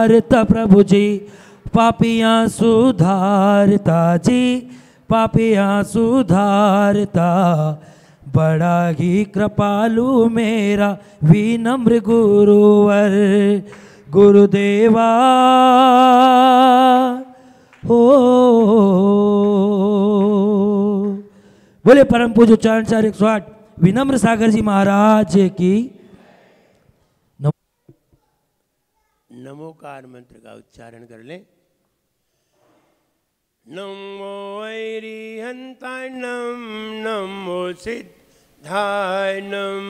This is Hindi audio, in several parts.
सुधारता प्रभु जी, पापियाँ सुधारता जी, पापियाँ सुधारता। बड़ा ही कृपालु मेरा विनम्र गुरुवर, गुरुदेवा हो। बोले परम पूज्य उच्चारण 408 विनम्र सागर जी महाराज की। नमोकार मंत्र का उच्चारण कर लें। नमो अरिहंताणं नमो सिद्धाणं,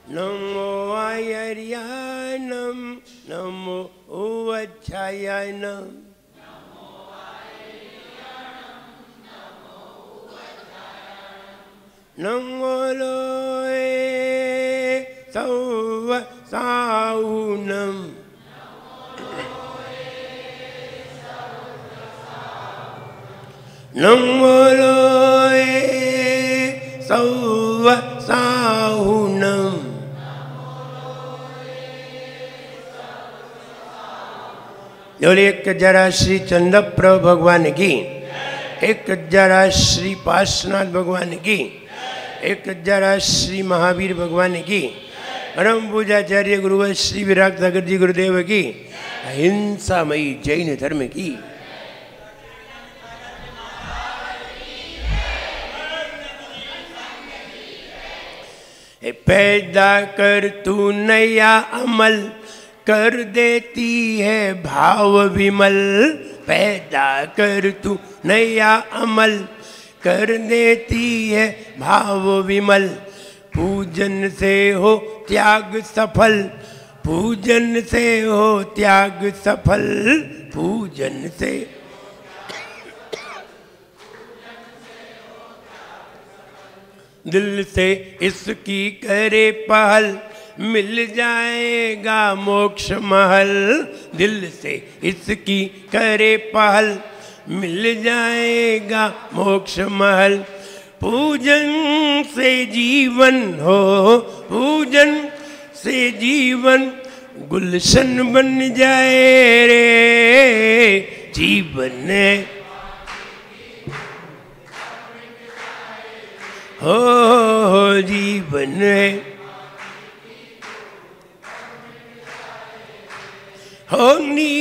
नमो आयर्याणं नमो उवच्छायाणं, नमो लोए सौव साउनम, नमो लोए सौव साउनम। एक जरा श्री चंद्रप्रभ भगवान की, एक जरा श्री पार्श्वनाथ भगवान की, एक जरा श्री महावीर भगवान की, परम पूजाचार्य गुरुवर श्री विराग सागर जी गुरुदेव की, अहिंसामयी जैन धर्म की। पैदा कर तू नया अमल, कर देती है भाव विमल। पैदा कर तू नया अमल, कर देती है भाव विमल। पूजन से हो त्याग सफल, पूजन से हो त्याग सफल, पूजन से। दिल से इसकी करे पहल, मिल जाएगा मोक्ष महल। दिल से इसकी करे पहल, मिल जाएगा मोक्ष महल। पूजन से जीवन हो, पूजन से जीवन गुलशन बन जाए रे जीवन हो, जीवन है। होनी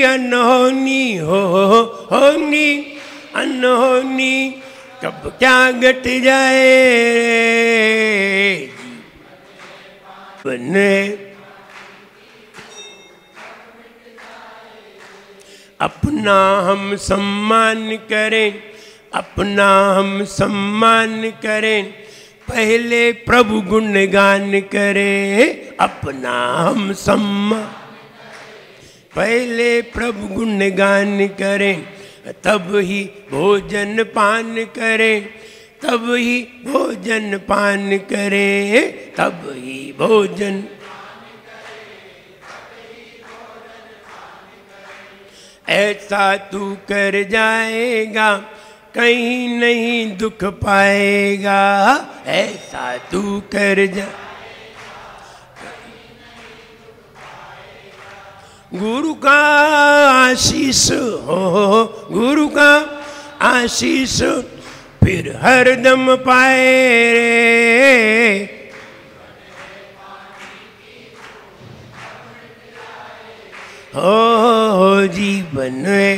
अनहोनी हो, होनी अनहोनी कब क्या घट जाए बने। अपना हम सम्मान करें, अपना हम सम्मान करें, पहले प्रभु गुणगान करें। अपना हम सम्मान, पहले प्रभु गुणगान करें, तब ही भोजन पान करें, तब ही भोजन पान करें, तब ही भोजन। ऐसा तू कर जाएगा कहीं नहीं दुख पाएगा, ऐसा तू कर जा। गुरु का आशीष हो, गुरु का आशीष फिर हरदम पाए रे हो जीवन में।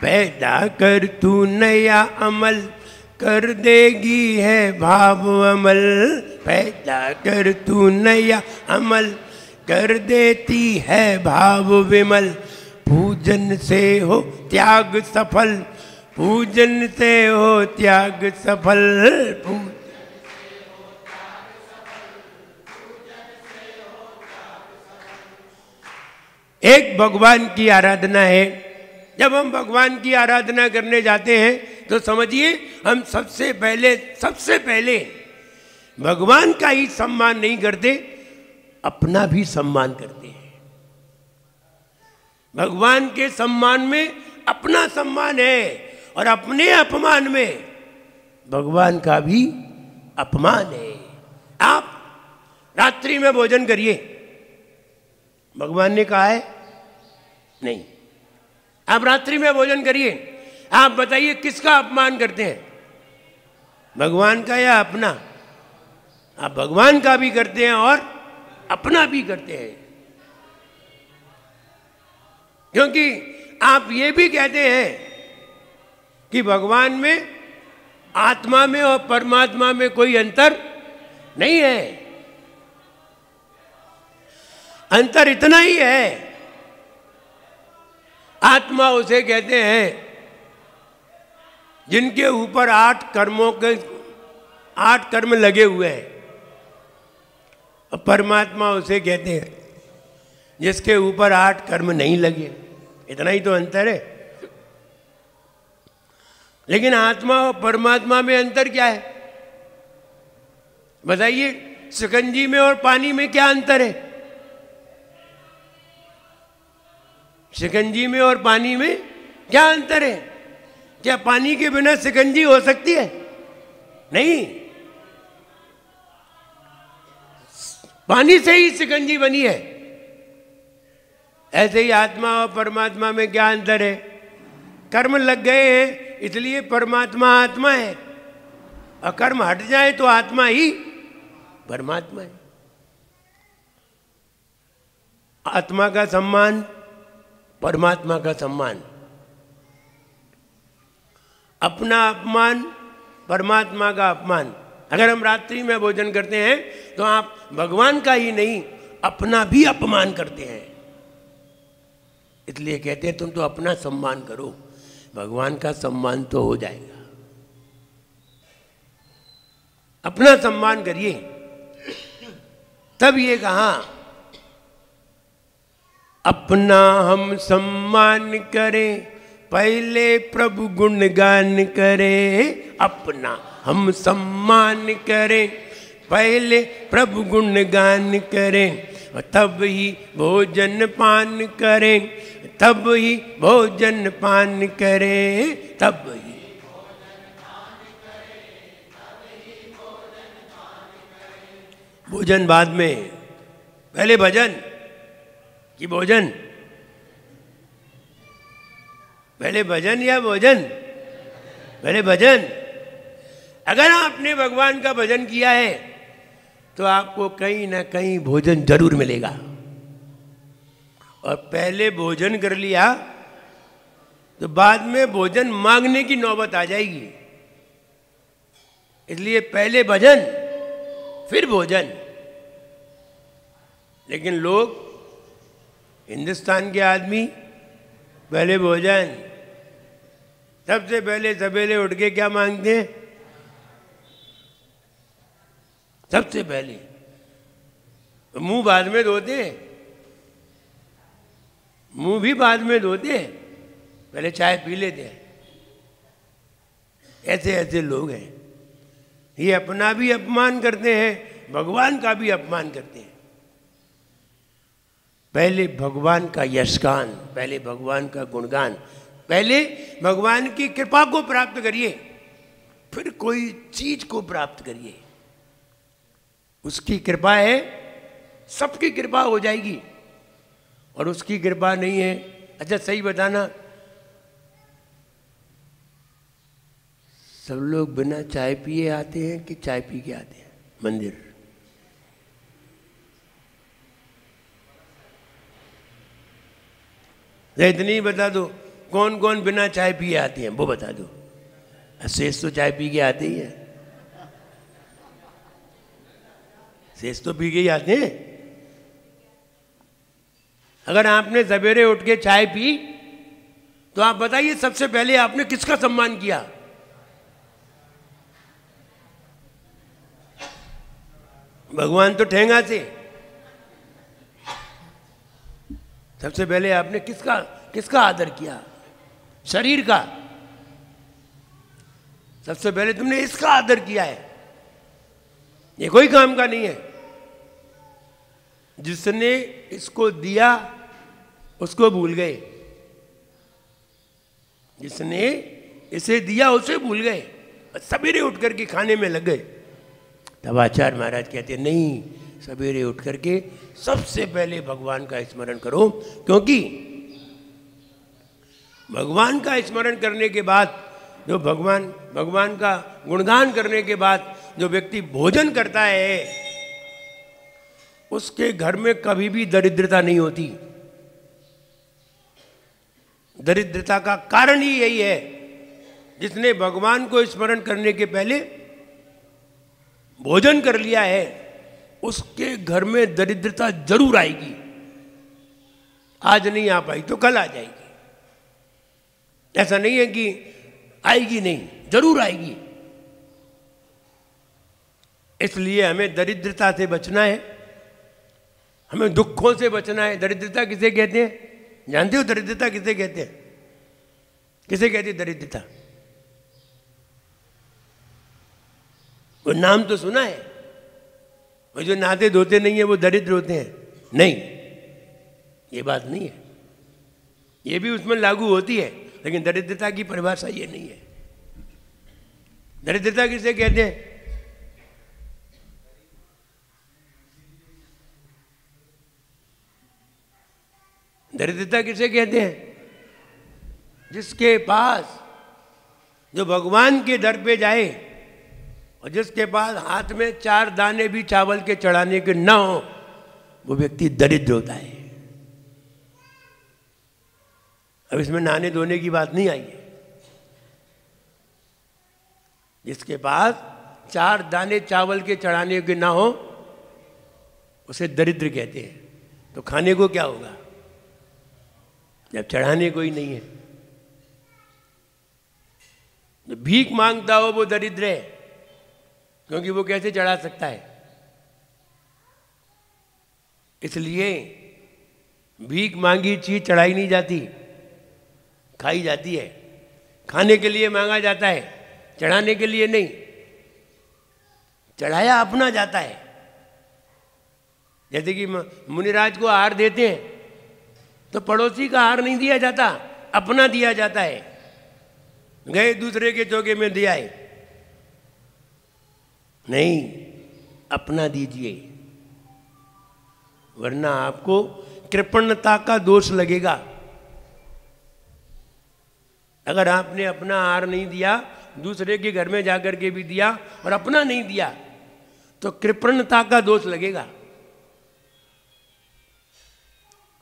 पैदा कर तू नया अमल, कर देगी है भाव अमल। पैदा कर तू नया अमल, कर देती है भाव विमल। पूजन से हो त्याग सफल, पूजन से हो त्याग सफल। एक भगवान की आराधना है। जब हम भगवान की आराधना करने जाते हैं तो समझिए हम सबसे पहले भगवान का ही सम्मान नहीं करते, अपना भी सम्मान करते हैं। भगवान के सम्मान में अपना सम्मान है और अपने अपमान में भगवान का भी अपमान है। आप रात्रि में भोजन करिए, भगवान ने कहा है नहीं। आप रात्रि में भोजन करिए, आप बताइए किसका अपमान करते हैं, भगवान का या अपना? आप भगवान का भी करते हैं और अपना भी करते हैं, क्योंकि आप ये भी कहते हैं कि भगवान में, आत्मा में और परमात्मा में कोई अंतर नहीं है। अंतर इतना ही है, आत्मा उसे कहते हैं जिनके ऊपर 8 कर्म लगे हुए हैं, और परमात्मा उसे कहते हैं जिसके ऊपर 8 कर्म नहीं लगे। इतना ही तो अंतर है। लेकिन आत्मा और परमात्मा में अंतर क्या है बताइए? शिकंजी में और पानी में क्या अंतर है? शिकंजी में और पानी में क्या अंतर है? क्या पानी के बिना शिकंजी हो सकती है? नहीं, पानी से ही शिकंजी बनी है। ऐसे ही आत्मा और परमात्मा में क्या अंतर है? कर्म लग गए हैं इसलिए परमात्मा आत्मा है, और कर्म हट जाए तो आत्मा ही परमात्मा है। आत्मा का सम्मान, परमात्मा का सम्मान। अपना अपमान, परमात्मा का अपमान। अगर हम रात्रि में भोजन करते हैं तो आप भगवान का ही नहीं अपना भी अपमान करते हैं। इसलिए कहते हैं तुम तो अपना सम्मान करो, भगवान का सम्मान तो हो जाएगा। अपना सम्मान करिए। तब ये कहा अपना हम सम्मान करें, पहले प्रभु गुणगान करें। अपना हम सम्मान करें, पहले प्रभु गुणगान करें, तब ही भोजन पान करें, तब ही भोजन पान करें, तब ही। भोजन बाद में, पहले भजन कि भोजन? पहले भजन या भोजन? पहले भजन। अगर आपने भगवान का भजन किया है तो आपको कहीं ना कहीं भोजन जरूर मिलेगा। और पहले भोजन कर लिया तो बाद में भोजन मांगने की नौबत आ जाएगी। इसलिए पहले भजन फिर भोजन। लेकिन लोग, हिंदुस्तान के आदमी, पहले भोजन। सबसे पहले सवेरे उठ के क्या मांगते हैं? सबसे पहले मुंह बाद में धोते हैं, मुंह भी बाद में धोते हैं, पहले चाय पी लेते हैं। ऐसे ऐसे लोग हैं, ये अपना भी अपमान करते हैं, भगवान का भी अपमान करते हैं। पहले भगवान का यशगान, पहले भगवान का गुणगान, पहले भगवान की कृपा को प्राप्त करिए, फिर कोई चीज को प्राप्त करिए। उसकी कृपा है, सबकी कृपा हो जाएगी। और उसकी कृपा नहीं है, अच्छा सही बताना, सब लोग बिना चाय पिए आते हैं कि चाय पी के आते हैं मंदिर? इतनी ही बता दो, कौन कौन बिना चाय पिए आते हैं वो बता दो। शेष तो चाय पी के आते ही हैं, शेष तो पी के ही आते हैं। अगर आपने सवेरे उठ के चाय पी तो आप बताइए सबसे पहले आपने किसका सम्मान किया? भगवान तो ठेंगा से। सबसे पहले आपने किसका आदर किया? शरीर का। सबसे पहले तुमने इसका आदर किया है। ये कोई काम का नहीं है। जिसने इसको दिया उसको भूल गए, जिसने इसे दिया उसे भूल गए, सवेरे उठ करके खाने में लग गए। तब आचार्य महाराज कहते नहीं, सवेरे उठ करके सबसे पहले भगवान का स्मरण करो, क्योंकि भगवान का स्मरण करने के बाद जो भगवान का गुणगान करने के बाद जो व्यक्ति भोजन करता है उसके घर में कभी भी दरिद्रता नहीं होती। दरिद्रता का कारण ही यही है, जिसने भगवान को स्मरण करने के पहले भोजन कर लिया है उसके घर में दरिद्रता जरूर आएगी। आज नहीं आ पाई तो कल आ जाएगी, ऐसा नहीं है कि आएगी नहीं, जरूर आएगी। इसलिए हमें दरिद्रता से बचना है, हमें दुखों से बचना है। दरिद्रता किसे कहते हैं जानते हो? दरिद्रता किसे कहते हैं? किसे कहते हैं दरिद्रता? वो नाम तो सुना है, वो जो नहाते धोते नहीं है वो दरिद्र होते हैं? नहीं, ये बात नहीं है। ये भी उसमें लागू होती है, लेकिन दरिद्रता की परिभाषा ये नहीं है। दरिद्रता किसे कहते हैं? दरिद्रता किसे कहते हैं? जिसके पास जो भगवान के दर पे जाए और जिसके पास हाथ में 4 दाने भी चावल के चढ़ाने के ना हो, वो व्यक्ति दरिद्र होता है। अब इसमें नहाने धोने की बात नहीं आई है। जिसके पास 4 दाने चावल के चढ़ाने के ना हो उसे दरिद्र कहते हैं। तो खाने को क्या होगा जब चढ़ाने को ही नहीं है? जो भीख मांगता हो वो दरिद्र है, क्योंकि वो कैसे चढ़ा सकता है। इसलिए भीख मांगी चीज चढ़ाई नहीं जाती, खाई जाती है। खाने के लिए मांगा जाता है, चढ़ाने के लिए नहीं। चढ़ाया अपना जाता है। जैसे कि मुनिराज को आहार देते हैं तो पड़ोसी का आहार नहीं दिया जाता, अपना दिया जाता है। गए दूसरे के चौके में दिया है, नहीं, अपना दीजिए, वरना आपको कृपणता का दोष लगेगा। अगर आपने अपना आहार नहीं दिया, दूसरे के घर में जाकर के भी दिया और अपना नहीं दिया, तो कृपणता का दोष लगेगा।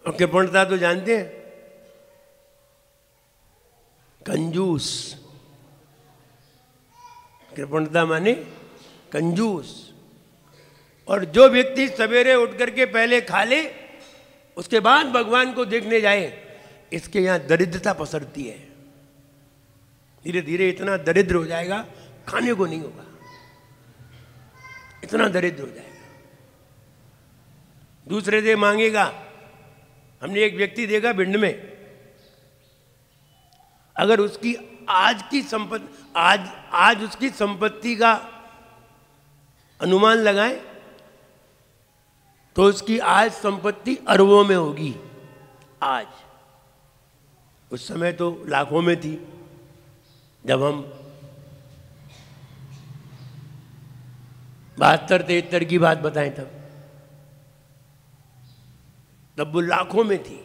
और कृपणता तो जानते हैं, कंजूस। कृपणता माने कंजूस। और जो व्यक्ति सवेरे उठ करके पहले खा ले उसके बाद भगवान को देखने जाए, इसके यहां दरिद्रता पसरती है। धीरे धीरे इतना दरिद्र हो जाएगा, खाने को नहीं होगा, इतना दरिद्र हो जाएगा। दूसरे से मांगेगा। हमने एक व्यक्ति देखा भिंड में, अगर उसकी आज की संपत्ति आज उसकी संपत्ति का अनुमान लगाएं तो उसकी आज संपत्ति अरबों में होगी। आज, उस समय तो लाखों में थी। जब हम 72-73 की बात बताएं तब वो लाखों में थी।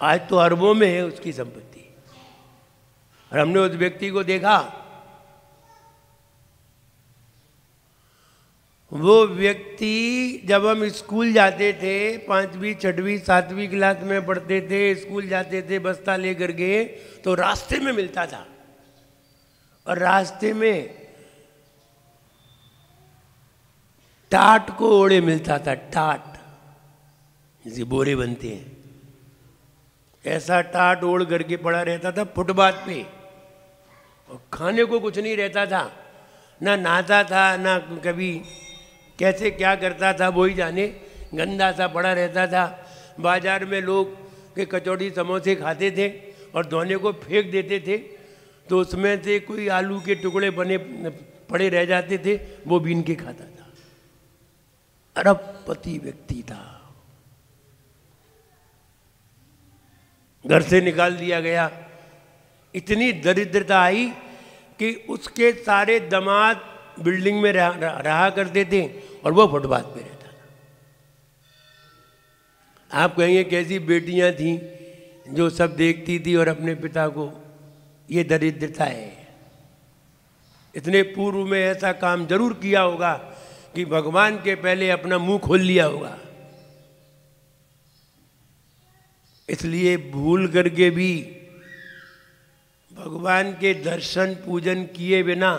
आज तो अरबों में है उसकी संपत्ति। और हमने उस व्यक्ति को देखा, वो व्यक्ति जब हम स्कूल जाते थे, 5वीं 6वीं 7वीं क्लास में पढ़ते थे, स्कूल जाते थे बस्ता लेकर के, तो रास्ते में मिलता था। और रास्ते में टाट को ओढ़े मिलता था। टाट जैसे बोरे बनते हैं, ऐसा टाट ओढ़ करके पड़ा रहता था फुटपाथ पे। और खाने को कुछ नहीं रहता था, ना नहाता था, ना कभी कैसे क्या करता था वो ही जाने। गंदा सा पड़ा रहता था। बाजार में लोग के कचौड़ी समोसे खाते थे और धोने को फेंक देते थे, तो उसमें से कोई आलू के टुकड़े बने पड़े रह जाते थे, वो बीन के खाता था। अरबपति व्यक्ति था। घर से निकाल दिया गया, इतनी दरिद्रता आई कि उसके सारे दामाद बिल्डिंग में रहा करते थे और वो फुटपाथ पे रहता था। आप कहेंगे कैसी बेटियां थीं जो सब देखती थी और अपने पिता को, ये दरिद्रता है। इतने पूर्व में ऐसा काम जरूर किया होगा कि भगवान के पहले अपना मुंह खोल लिया होगा। इसलिए भूल करके भी भगवान के दर्शन पूजन किए बिना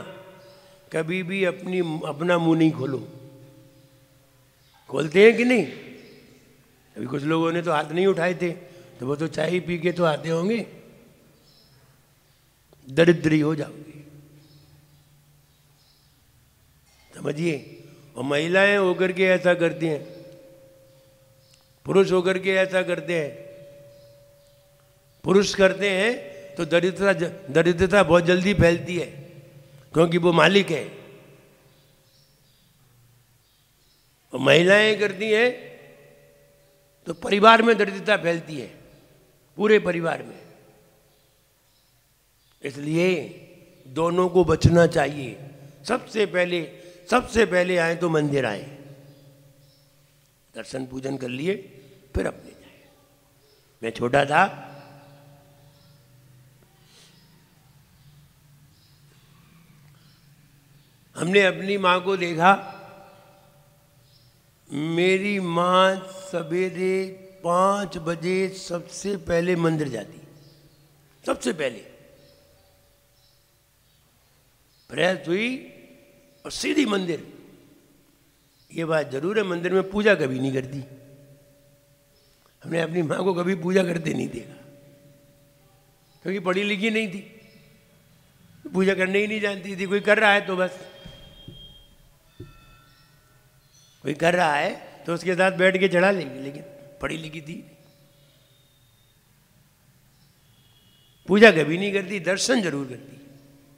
कभी भी अपना मुंह नहीं खोलो। खोलते हैं कि नहीं? अभी कुछ लोगों ने तो हाथ नहीं उठाए थे, तो वो तो चाय पी के तो आते होंगे। दरिद्री हो जाओगे, समझिए। और महिलाएं होकर के ऐसा करती हैं, पुरुष होकर के ऐसा करते हैं। पुरुष करते हैं तो दरिद्रता बहुत जल्दी फैलती है, क्योंकि वो मालिक है। और महिलाएं करती हैं तो परिवार में दरिद्रता फैलती है, पूरे परिवार में। इसलिए दोनों को बचना चाहिए। सबसे पहले आए तो मंदिर आए, दर्शन पूजन कर लिए, फिर अपने जाए। मैं छोटा था, हमने अपनी माँ को देखा। मेरी माँ सवेरे 5 बजे सबसे पहले मंदिर जाती, सबसे पहले फ्रेश हुई और सीधी मंदिर। ये बात जरूर है, मंदिर में पूजा कभी नहीं करती। हमने अपनी माँ को कभी पूजा करते नहीं देखा, क्योंकि पढ़ी लिखी नहीं थी, पूजा करने ही नहीं जानती थी। कोई कर रहा है तो बस, कोई कर रहा है तो उसके साथ बैठ के चढ़ा लेगी, लेकिन पढ़ी लिखी थी। पूजा कभी नहीं करती, दर्शन जरूर करती।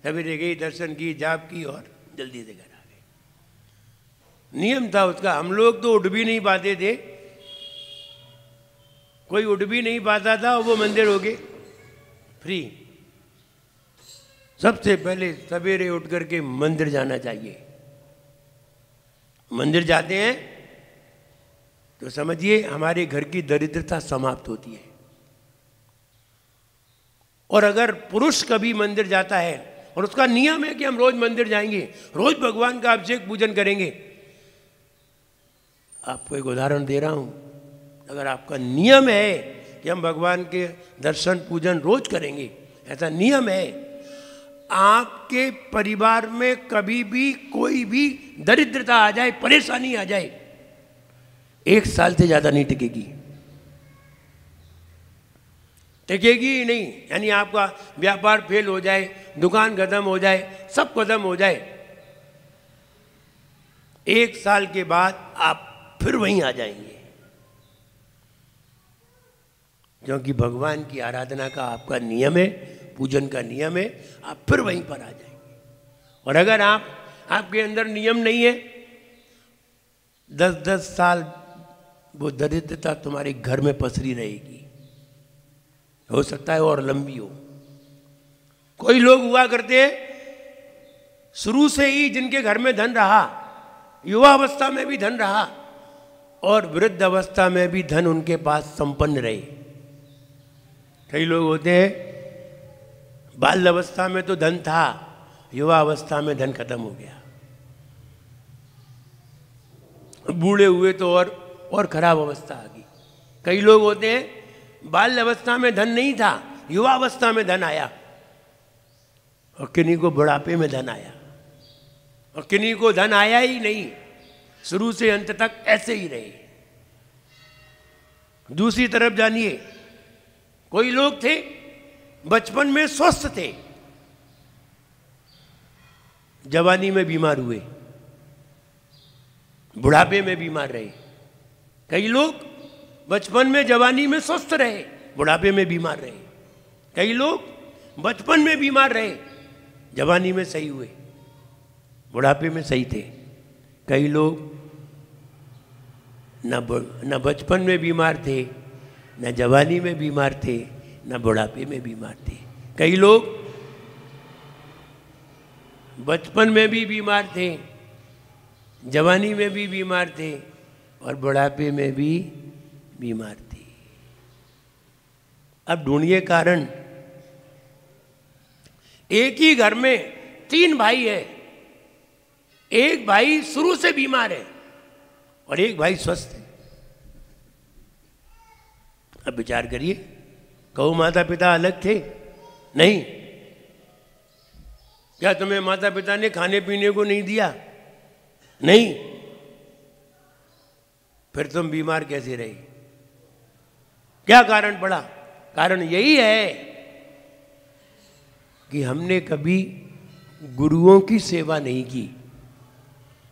सवेरे गई, दर्शन की, जाप की और जल्दी से घर आ गए। नियम था उसका। हम लोग तो उठ भी नहीं पाते थे, कोई उठ भी नहीं पाता था और वो मंदिर हो गए फ्री। सबसे पहले सवेरे उठ करके मंदिर जाना चाहिए। मंदिर जाते हैं तो समझिए हमारे घर की दरिद्रता समाप्त होती है। और अगर पुरुष कभी मंदिर जाता है और उसका नियम है कि हम रोज मंदिर जाएंगे, रोज भगवान का अभिषेक पूजन करेंगे। आपको एक उदाहरण दे रहा हूं, अगर आपका नियम है कि हम भगवान के दर्शन पूजन रोज करेंगे, ऐसा नियम है, आपके परिवार में कभी भी कोई भी दरिद्रता आ जाए, परेशानी आ जाए, 1 साल से ज्यादा नहीं टिकेगी। टिकेगी ही नहीं। यानी आपका व्यापार फेल हो जाए, दुकान खत्म हो जाए, सब खत्म हो जाए, 1 साल के बाद आप फिर वहीं आ जाएंगे, क्योंकि भगवान की आराधना का आपका नियम है, पूजन का नियम है, आप फिर वहीं पर आ जाएंगे। और अगर आपके अंदर नियम नहीं है, 10-10 साल वो दरिद्रता तुम्हारे घर में पसरी रहेगी, हो सकता है और लंबी हो। कोई लोग हुआ करते हैं शुरू से ही जिनके घर में धन रहा, युवा अवस्था में भी धन रहा और वृद्ध अवस्था में भी धन उनके पास संपन्न रहे। कई लोग होते हैं बाल अवस्था में तो धन था, युवा अवस्था में धन खत्म हो गया, बूढ़े हुए तो और खराब अवस्था आ गई। कई लोग होते हैं बाल अवस्था में धन नहीं था, युवा अवस्था में धन आया, और किन्हीं को बुढ़ापे में धन आया, और किन्हीं को धन आया ही नहीं, शुरू से अंत तक ऐसे ही रहे। दूसरी तरफ जानिए, कोई लोग थे बचपन में स्वस्थ थे, जवानी में बीमार हुए, बुढ़ापे में बीमार रहे। कई लोग बचपन में जवानी में स्वस्थ रहे, बुढ़ापे में बीमार रहे। कई लोग बचपन में बीमार रहे, जवानी में सही हुए, बुढ़ापे में सही थे। कई लोग न बचपन में बीमार थे, न जवानी में बीमार थे, न बुढ़ापे में बीमार थे। कई लोग बचपन में भी बीमार थे, जवानी में भी बीमार थे और बुढ़ापे में भी बीमार थे। अब ढूंढिए कारण। एक ही घर में 3 भाई है, एक भाई शुरू से बीमार है और एक भाई स्वस्थ है। अब विचार करिए, कहो माता पिता अलग थे? नहीं। क्या तुम्हें माता पिता ने खाने पीने को नहीं दिया? नहीं। फिर तुम बीमार कैसे रहे? क्या कारण पड़ा? कारण यही है कि हमने कभी गुरुओं की सेवा नहीं की।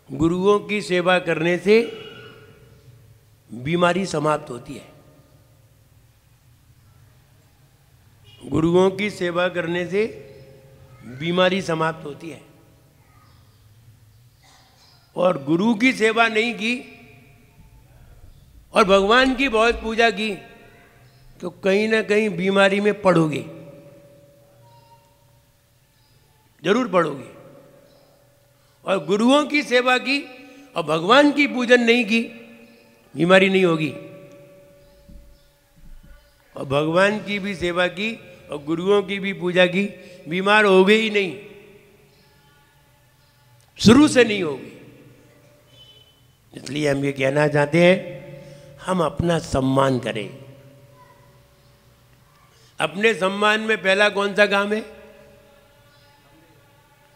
गुरुओं की सेवा करने से बीमारी समाप्त होती है। गुरुओं की सेवा करने से बीमारी समाप्त होती है। और गुरु की सेवा नहीं की और भगवान की बहुत पूजा की तो कहीं ना कहीं बीमारी में पड़ोगे, जरूर पड़ोगे। और गुरुओं की सेवा की और भगवान की पूजन नहीं की, बीमारी नहीं होगी। और भगवान की भी सेवा की और गुरुओं की भी पूजा की, बीमार हो गए ही नहीं, शुरू से नहीं होगी। इसलिए हम ये कहना चाहते हैं, हम अपना सम्मान करें। अपने सम्मान में पहला कौन सा काम है?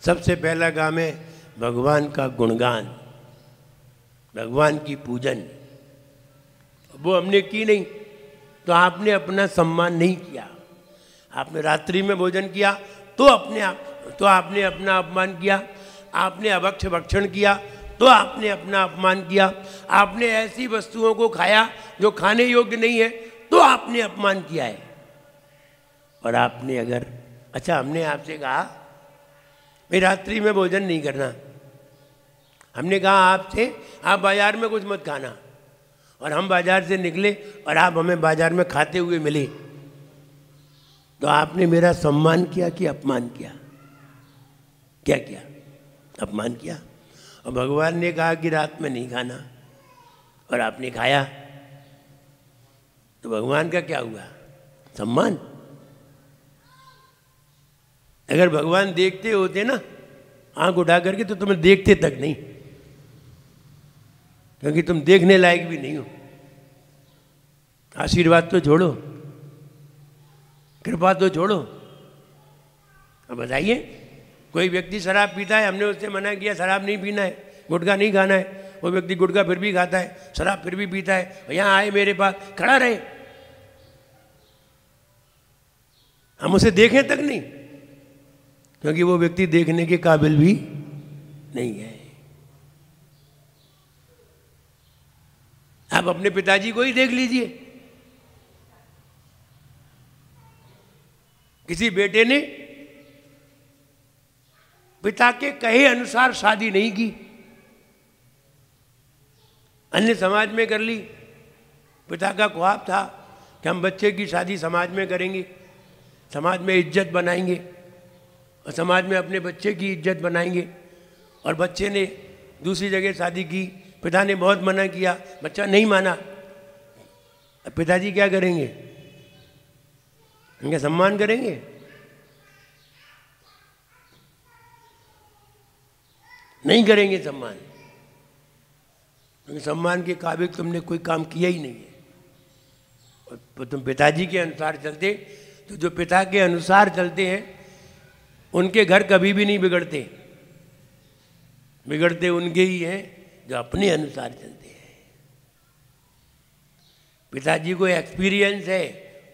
सबसे पहला काम है भगवान का गुणगान, भगवान की पूजन। वो हमने की नहीं तो आपने अपना सम्मान नहीं किया। आपने रात्रि में भोजन किया तो आपने अपना अपमान किया। आपने अभक्ष भक्षण किया तो आपने अपना अपमान किया। आपने ऐसी वस्तुओं को खाया जो खाने योग्य नहीं है तो आपने अपमान किया है। और आपने अगर हमने आपसे कहा भाई रात्रि में भोजन नहीं करना, हमने कहा आपसे आप बाजार में कुछ मत खाना, और हम बाजार से निकले और आप हमें बाजार में खाते हुए मिले, तो आपने मेरा सम्मान किया कि अपमान किया? क्या किया? अपमान किया। और भगवान ने कहा कि रात में नहीं खाना और आपने खाया, तो भगवान का क्या हुआ? सम्मान। अगर भगवान देखते होते ना आंख उठा करके तो तुम्हें देखते तक नहीं, क्योंकि तुम देखने लायक भी नहीं हो। आशीर्वाद तो छोड़ो, कृपा तो छोड़ो। अब बताइए, कोई व्यक्ति शराब पीता है, हमने उससे मना किया शराब नहीं पीना है, गुटखा नहीं खाना है, वो व्यक्ति गुटखा फिर भी खाता है, शराब फिर भी पीता है, यहाँ आए मेरे पास खड़ा रहे, हम उसे देखें तक नहीं, क्योंकि वो व्यक्ति देखने के काबिल भी नहीं है। आप अपने पिताजी को ही देख लीजिए। किसी बेटे ने पिता के कहे अनुसार शादी नहीं की, अन्य समाज में कर ली। पिता का ख्वाब था कि हम बच्चे की शादी समाज में करेंगे, समाज में इज्जत बनाएंगे और समाज में अपने बच्चे की इज्जत बनाएंगे, और बच्चे ने दूसरी जगह शादी की। पिता ने बहुत मना किया, बच्चा नहीं माना। अब पिताजी क्या करेंगे? उनका सम्मान करेंगे? नहीं करेंगे सम्मान, क्योंकि सम्मान के काबिल तुमने कोई काम किया ही नहीं है। और तुम पिताजी के अनुसार चलते, तो जो पिता के अनुसार चलते हैं उनके घर कभी भी नहीं बिगड़ते। बिगड़ते उनके ही हैं जो अपने अनुसार चलते हैं। पिताजी को एक्सपीरियंस है,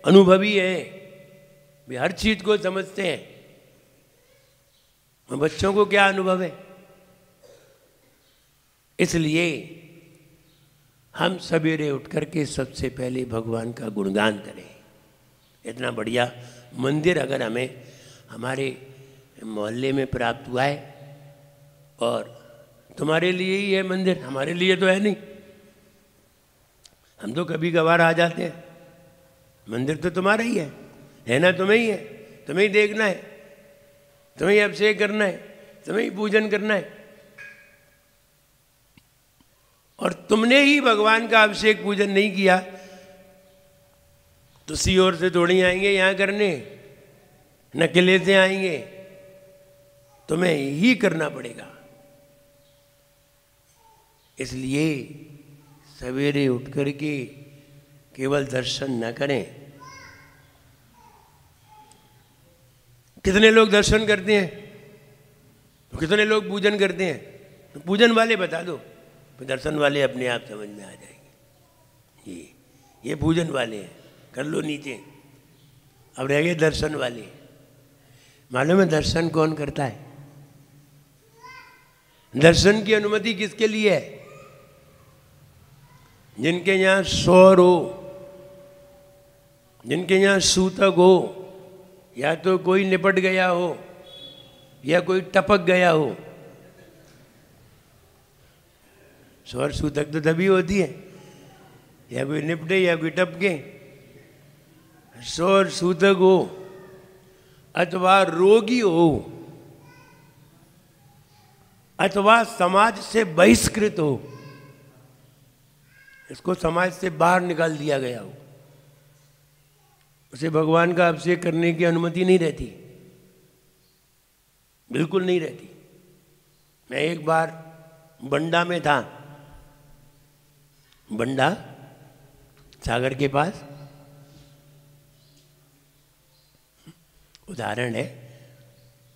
अनुभवी है, वे हर चीज को समझते हैं। और बच्चों को क्या अनुभव है? इसलिए हम सवेरे उठ करके सबसे पहले भगवान का गुणगान करें। इतना बढ़िया मंदिर अगर हमें हमारे मोहल्ले में प्राप्त हुआ है, और तुम्हारे लिए ही है मंदिर, हमारे लिए तो है नहीं। हम तो कभी कभार आ जाते हैं, मंदिर तो तुम्हारा ही है ना, तुम्हें ही है। तुम्हें ही देखना है, तुम्हें ही अभिषेक करना है, तुम्हें ही पूजन करना है। और तुमने ही भगवान का अभिषेक पूजन नहीं किया तो सी ओर से थोड़ी आएंगे यहाँ करने, न किले से आएंगे, तुम्हें ही करना पड़ेगा। इसलिए सवेरे उठ करके केवल दर्शन न करें। कितने लोग दर्शन करते हैं तो कितने लोग पूजन करते हैं? तो पूजन वाले बता दो, तो दर्शन वाले अपने आप समझ में आ जाएंगे। ये पूजन वाले हैं, कर लो नीचे। अब रह गए दर्शन वाले। मालूम है दर्शन कौन करता है? दर्शन की अनुमति किसके लिए है? जिनके यहाँ सौर हो, जिनके यहाँ सूतक हो, या तो कोई निपट गया हो या कोई टपक गया हो। सौर सूतक तो तभी होती है या कोई निपटे या कोई टपके। सौर सूतक हो अथवा रोगी हो अथवा समाज से बहिष्कृत हो, इसको समाज से बाहर निकाल दिया गया हो, उसे भगवान का अभिषेक करने की अनुमति नहीं रहती, बिल्कुल नहीं रहती। मैं एक बार बंडा में था, बंडा सागर के पास, उदाहरण है,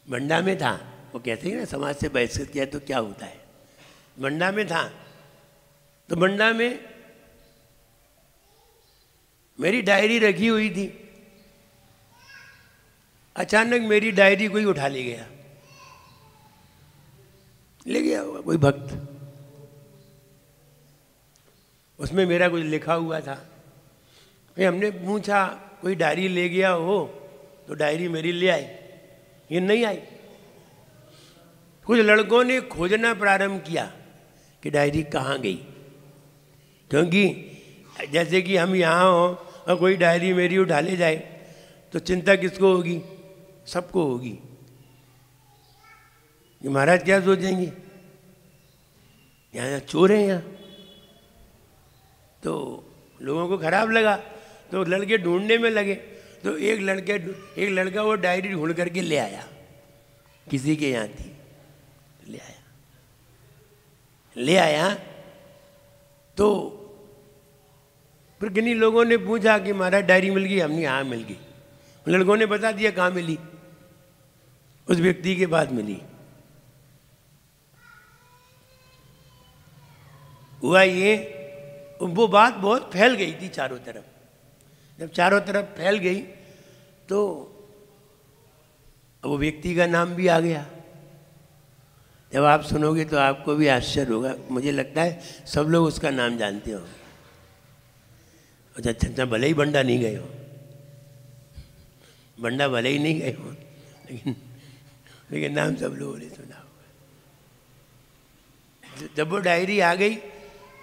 बंडा में था। वो कहते हैं ना समाज से बहिष्कृत किया तो क्या होता है। बंडा में था तो बंडा में मेरी डायरी रखी हुई थी। अचानक मेरी डायरी कोई उठा ले गया होगा कोई भक्त। उसमें मेरा कुछ लिखा हुआ था। फिर हमने पूछा कोई डायरी ले गया हो तो डायरी मेरी ले आई, ये नहीं आई। कुछ लड़कों ने खोजना प्रारंभ किया कि डायरी कहाँ गई, क्योंकि जैसे कि हम यहाँ हो और कोई डायरी मेरी उठा ले जाए तो चिंता किसको होगी? सबको होगी कि महाराज क्या सोचेंगे, यहाँ चोर हैं यहाँ। तो लोगों को खराब लगा तो लड़के ढूंढने में लगे। तो एक लड़का वो डायरी ढूंढ करके ले आया, किसी के यहाँ थी, ले आया। तो फिर किन्हीं लोगों ने पूछा कि महाराज डायरी मिल गई? हमने हाँ मिल गई। लड़कों ने बता दिया कहाँ मिली, उस व्यक्ति के पास मिली। हुआ ये, वो बात बहुत फैल गई थी चारों तरफ। जब चारों तरफ फैल गई तो वो व्यक्ति का नाम भी आ गया। जब आप सुनोगे तो आपको भी आश्चर्य होगा। मुझे लगता है सब लोग उसका नाम जानते हो। अच्छा, भले ही बंडा नहीं गए हो, बंडा भले ही नहीं गए हो, लेकिन नाम सब लोगों ने सुना होगा। जब वो डायरी आ गई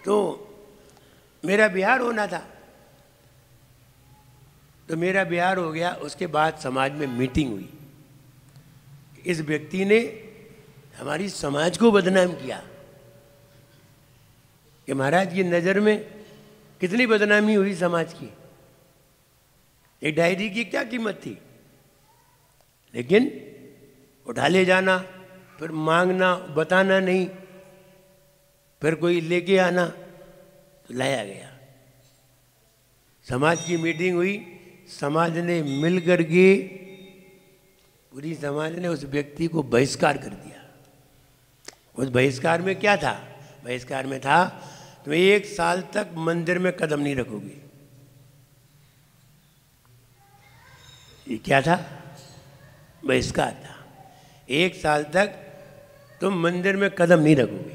तो मेरा बिहार होना था, तो मेरा बिहार हो गया। उसके बाद समाज में मीटिंग हुई। इस व्यक्ति ने हमारी समाज को बदनाम किया कि महाराज की नज़र में कितनी बदनामी हुई समाज की। एक डायरी की क्या कीमत थी, लेकिन उठा ले जाना, फिर मांगना, बताना नहीं, फिर कोई लेके आना, तो लाया गया। समाज की मीटिंग हुई, समाज ने मिल करके, पूरी समाज ने उस व्यक्ति को बहिष्कार कर दिया। उस बहिष्कार में क्या था? बहिष्कार में था तुम 1 साल तक मंदिर में कदम नहीं रखोगे। ये क्या था? बहिष्कार था। 1 साल तक तुम मंदिर में कदम नहीं रखोगे।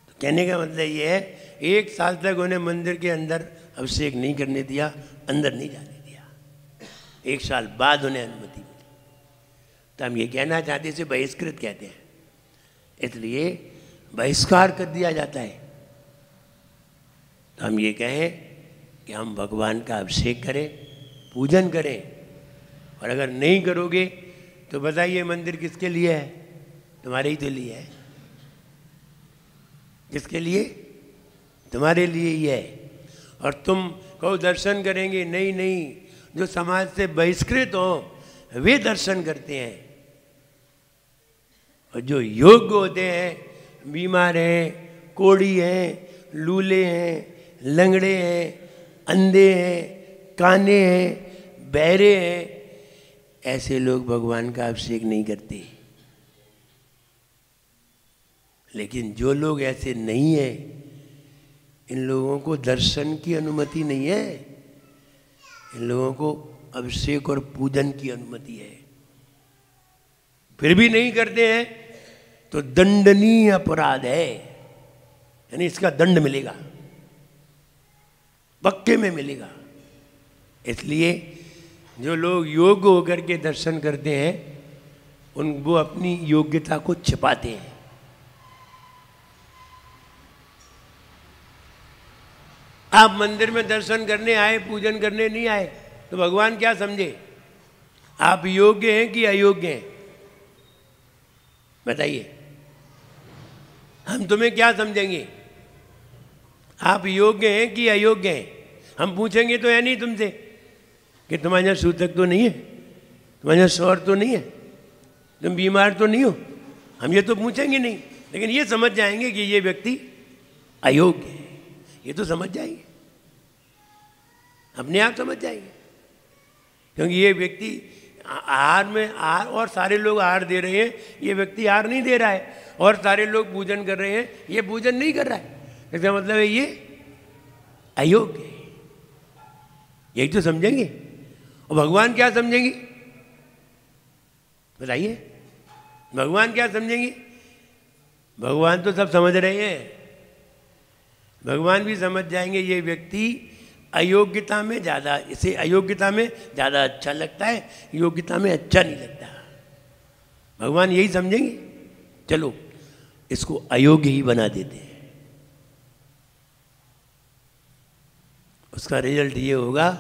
तो कहने का मतलब ये है, 1 साल तक उन्हें मंदिर के अंदर अभिषेक नहीं करने दिया, अंदर नहीं जाने दिया। 1 साल बाद उन्हें अनुमति मिली। तो हम ये कहना चाहते, इसे बहिष्कृत कहते हैं। इसलिए बहिष्कार कर दिया जाता है। तो हम ये कहें कि हम भगवान का अभिषेक करें, पूजन करें। और अगर नहीं करोगे तो बताइए मंदिर किसके लिए है? तुम्हारे ही तो लिए है। किसके लिए? तुम्हारे लिए ही है। और तुम कहो दर्शन करेंगे, नहीं नहीं, जो समाज से बहिष्कृत हो वे दर्शन करते हैं। और जो योग्य होते हैं, बीमार हैं, कोढ़ी हैं, लूले हैं, लंगड़े हैं, अंधे हैं, काने हैं, बहरे हैं, ऐसे लोग भगवान का अभिषेक नहीं करते। लेकिन जो लोग ऐसे नहीं है, इन लोगों को दर्शन की अनुमति नहीं है, इन लोगों को अभिषेक और पूजन की अनुमति है। फिर भी नहीं करते हैं तो दंडनीय अपराध है, यानी इसका दंड मिलेगा, पक्के में मिलेगा। इसलिए जो लोग योग्य होकर के दर्शन करते हैं वो अपनी योग्यता को छिपाते हैं। आप मंदिर में दर्शन करने आए, पूजन करने नहीं आए, तो भगवान क्या समझे? आप योग्य हैं कि अयोग्य हैं? बताइए, हम तुम्हें क्या समझेंगे? आप योग्य हैं कि अयोग्य हैं? हम पूछेंगे तो है नहीं तुमसे कि तुम्हारे यहाँ सूतक तो नहीं है, तुम्हारे यहाँ शौर तो नहीं है, तुम बीमार तो नहीं हो। हम ये तो पूछेंगे नहीं, लेकिन ये समझ जाएंगे कि ये व्यक्ति अयोग्य है। ये तो समझ जाएंगे, अपने आप समझ जाएंगे। क्योंकि ये व्यक्ति आहार में आहार, और सारे लोग आहार दे रहे हैं, ये व्यक्ति आहार नहीं दे रहा है। और सारे लोग पूजन कर रहे हैं, ये पूजन नहीं कर रहा है। इसका मतलब है ये अयोग्य है। यही तो समझेंगे। और भगवान क्या समझेंगे? बताइए, भगवान क्या समझेंगे? भगवान तो सब समझ रहे हैं। भगवान भी समझ जाएंगे ये व्यक्ति अयोग्यता में ज़्यादा, इसे अयोग्यता में ज़्यादा अच्छा लगता है, योग्यता में अच्छा नहीं लगता। भगवान यही समझेंगे, चलो इसको अयोग्य ही बना देते हैं। उसका रिजल्ट ये होगा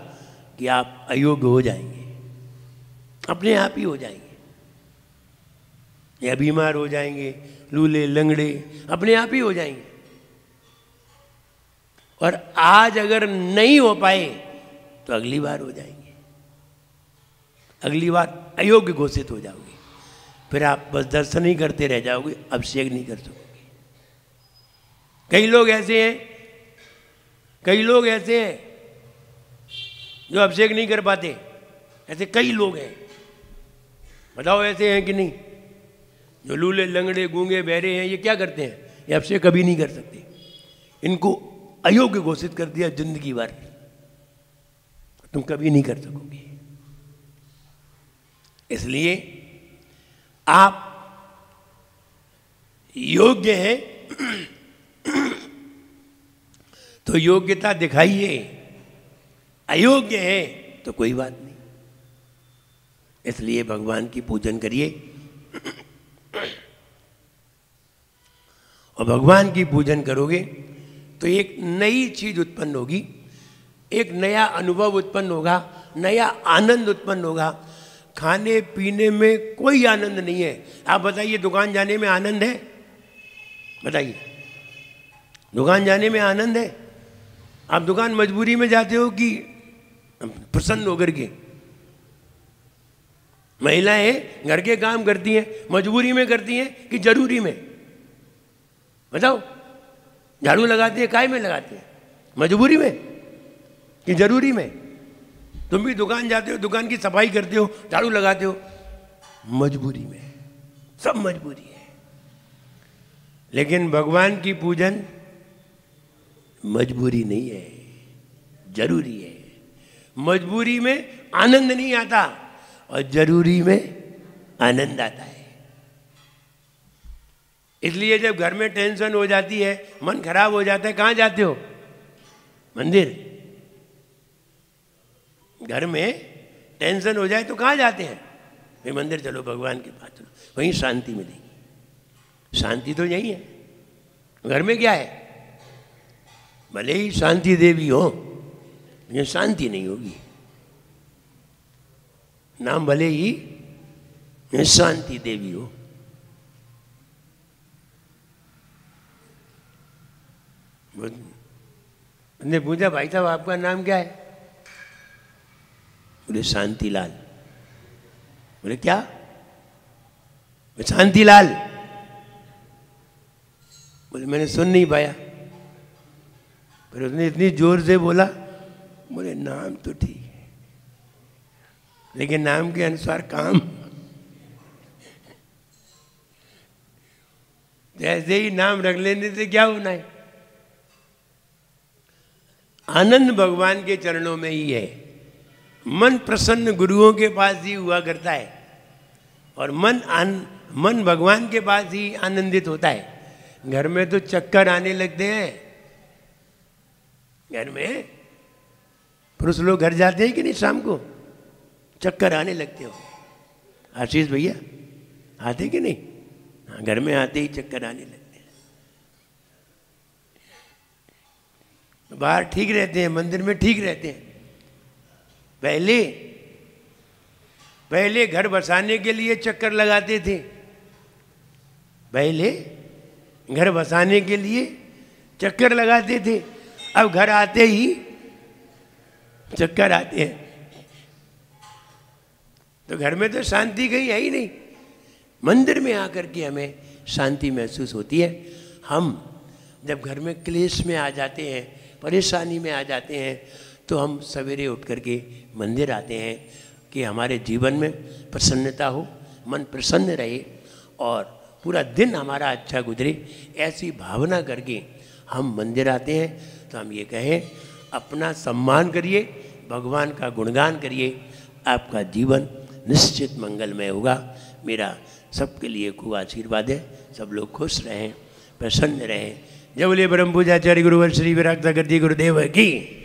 कि आप अयोग्य हो जाएंगे, अपने आप ही हो जाएंगे, या बीमार हो जाएंगे, लूले लंगड़े अपने आप ही हो जाएंगे। और आज अगर नहीं हो पाए तो अगली बार हो जाएंगे, अगली बार अयोग्य घोषित हो जाओगे। फिर आप बस दर्शन ही करते रह जाओगे, अभिषेक नहीं कर सकोगे। कई लोग ऐसे हैं, कई लोग ऐसे हैं जो अभिषेक नहीं कर पाते। ऐसे कई लोग हैं, बताओ ऐसे हैं कि नहीं? जो लूले लंगड़े गूंगे बहरे हैं, ये क्या करते हैं? ये अभिषेक कभी नहीं कर सकते। इनको अयोग्य घोषित कर दिया जिंदगी भर, तुम कभी नहीं कर सकोगे। इसलिए आप योग्य हैं तो योग्यता दिखाइए, अयोग्य है तो कोई बात नहीं। इसलिए भगवान की पूजन करिए। और भगवान की पूजन करोगे तो एक नई चीज उत्पन्न होगी, एक नया अनुभव उत्पन्न होगा, नया आनंद उत्पन्न होगा। खाने पीने में कोई आनंद नहीं है। आप बताइए, दुकान जाने में आनंद है? बताइए, दुकान जाने में आनंद है? आप दुकान मजबूरी में जाते हो कि प्रसन्न होकर के? महिलाएं घर के काम करती हैं, मजबूरी में करती हैं कि जरूरी में? बताओ, झाड़ू लगाती है, काय में लगाती है? मजबूरी में कि जरूरी में? तुम भी दुकान जाते हो, दुकान की सफाई करते हो, झाड़ू लगाते हो, मजबूरी में। सब मजबूरी है। लेकिन भगवान की पूजन मजबूरी नहीं है, जरूरी है। मजबूरी में आनंद नहीं आता और जरूरी में आनंद आता है। इसलिए जब घर में टेंशन हो जाती है, मन खराब हो जाता है, कहाँ जाते हो? मंदिर। घर में टेंशन हो जाए तो कहाँ जाते हैं? भाई मंदिर चलो, भगवान के पास चलो, वहीं शांति मिलेगी। शांति तो यही है। घर में क्या है? भले ही शांति देवी हो, लेकिन शांति नहीं होगी। नाम भले ही शांति देवी हो। ने पूछा भाई साहब आपका नाम क्या है? बोले शांतिलाल। बोले क्या? शांतिलाल। बोले मैंने सुन नहीं पाया। पर उसने इतनी जोर से बोला, बोले नाम तो ठीक है लेकिन नाम के अनुसार काम। जैसे ही नाम रख लेने से क्या होना है? आनंद भगवान के चरणों में ही है। मन प्रसन्न गुरुओं के पास ही हुआ करता है और मन भगवान के पास ही आनंदित होता है। घर में तो चक्कर आने लगते हैं। घर में पुरुष लोग घर जाते हैं कि नहीं, शाम को चक्कर आने लगते हो। आशीष भैया आते कि नहीं? हाँ, घर में आते ही चक्कर आने लगते हैं। बाहर ठीक रहते हैं, मंदिर में ठीक रहते हैं। पहले घर बसाने के लिए चक्कर लगाते थे। पहले घर बसाने के लिए चक्कर लगाते थे, अब घर आते ही चक्कर आते हैं। तो घर में तो शांति कहीं है ही नहीं। मंदिर में आकर के हमें शांति महसूस होती है। हम जब घर में क्लेश में आ जाते हैं, परेशानी में आ जाते हैं, तो हम सवेरे उठ करके मंदिर आते हैं कि हमारे जीवन में प्रसन्नता हो, मन प्रसन्न रहे और पूरा दिन हमारा अच्छा गुजरे। ऐसी भावना करके हम मंदिर आते हैं। तो हम ये कहें, अपना सम्मान करिए, भगवान का गुणगान करिए, आपका जीवन निश्चित मंगलमय होगा। मेरा सबके लिए खूब आशीर्वाद है। सब लोग खुश रहें, प्रसन्न रहें। जय बोले परम पूज्याचार्य गुरुवर श्री विराट सागर जी गुरुदेव की।